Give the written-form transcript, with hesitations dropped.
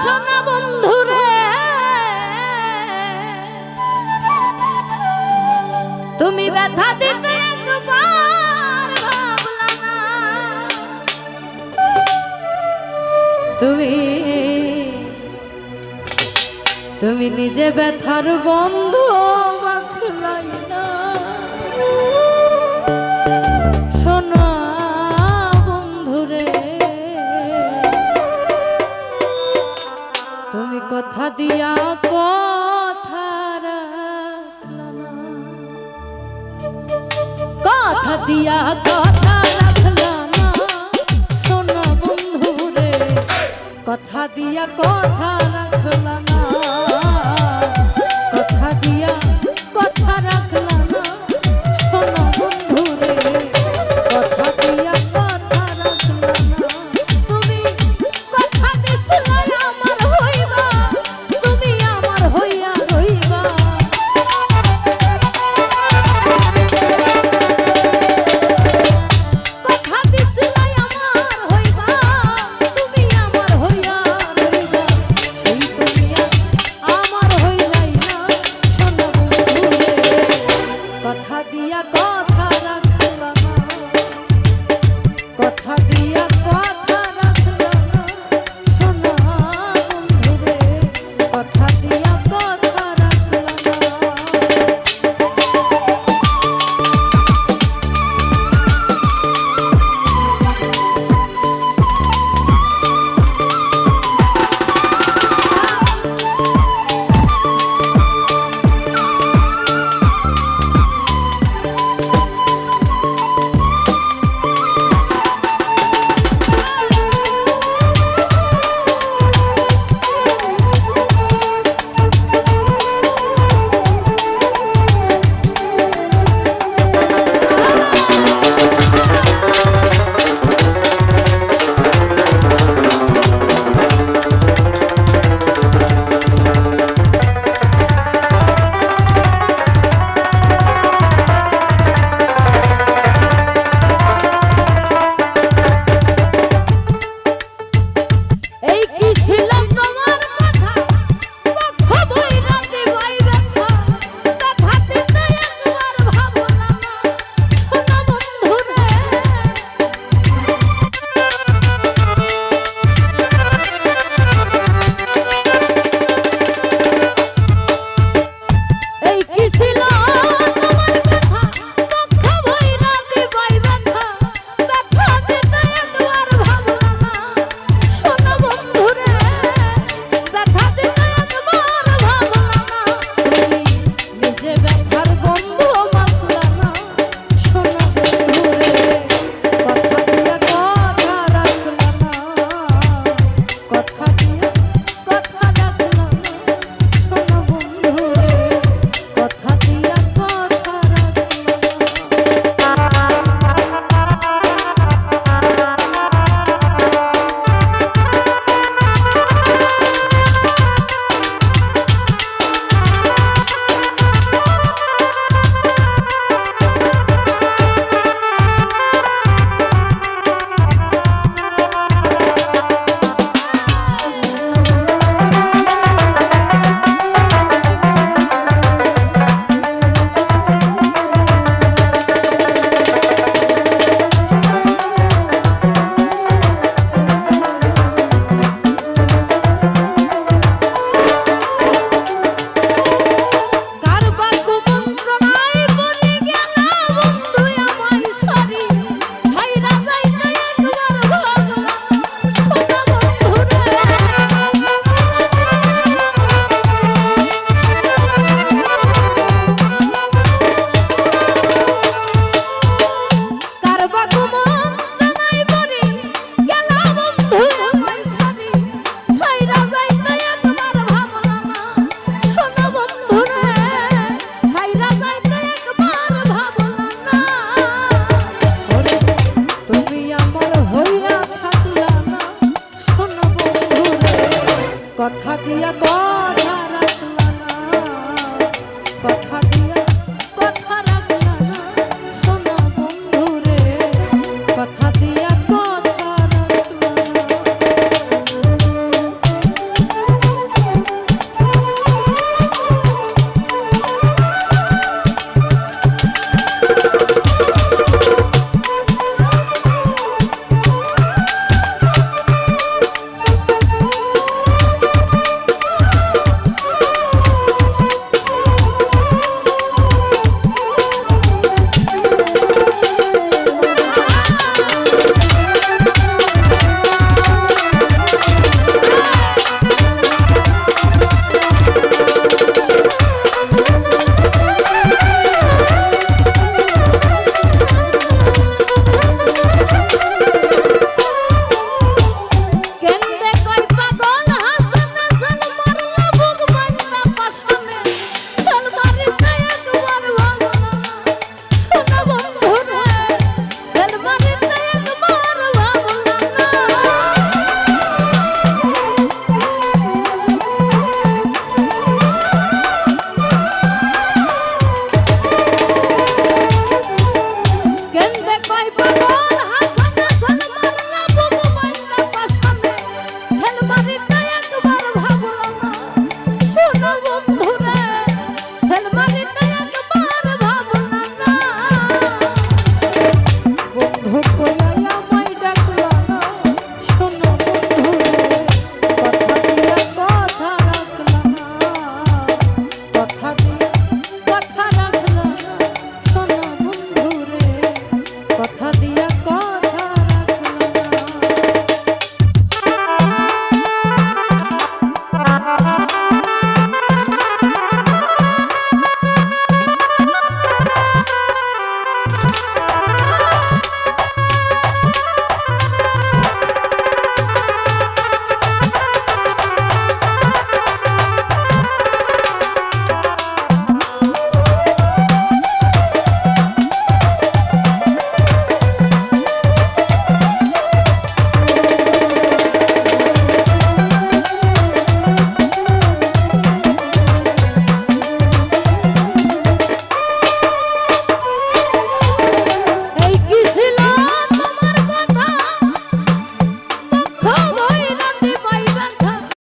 সোনা বন্ধুরে তুমি ব্যথা দিতে একবার ভাবলা না, তুমি নিজে ব্যথার বন্ধু মাখলাই না। সোনা বন্ধুরে তুমি কথা দিয়া কথা রাখলা না, কথা দিয়া কথা রাখলা না। সোনা বন্ধুরে কথা দিয়া কথা রাখলা না, কথা দিয়া কথা রাখলা না। সোনা বন্ধুরে কথা দিয়া কথা রাখলা না। তুমি কথা দিছিলে আমার হইবা, তুমি আমার হইয়া রইবা। কথা দিছিলে আমার হইবা, তুমি আমার হইয়া রইবা। সেই তুমি আমার হইলাই না। সোনা বন্ধুরে কথা দিয়া কথা রাখলা না, কথা দিয়া কথা রাখলা না। সোনা বন্ধুরে কথা দিয়া কথা রাখলা না। এই কি ছিল তোমার কথা, বক্ষ বইরাতে বাই ব্যথা, ব্যথা দিতে একবার ভাবলা না। সোনা বন্ধুরে এই কি ছিল তোমার কথা, বক্ষ বইরাতে বাই ব্যথা, ব্যথা দিতে একবার ভাবলা না। সোনা বন্ধুরে ব্যথা দিতে একবার ভাবলা না। তুমি নিজে ব্যথার বন্ধু মাখলা না। সোনা বন্ধুরে কথা দিয়া কথা রাখলা না, কথা দিয়া কথা রাখলা না। সোনা বন্ধুরে কথা দিয়া কথা রাখলা কথা দিয়া কথা রাখলা না, কথা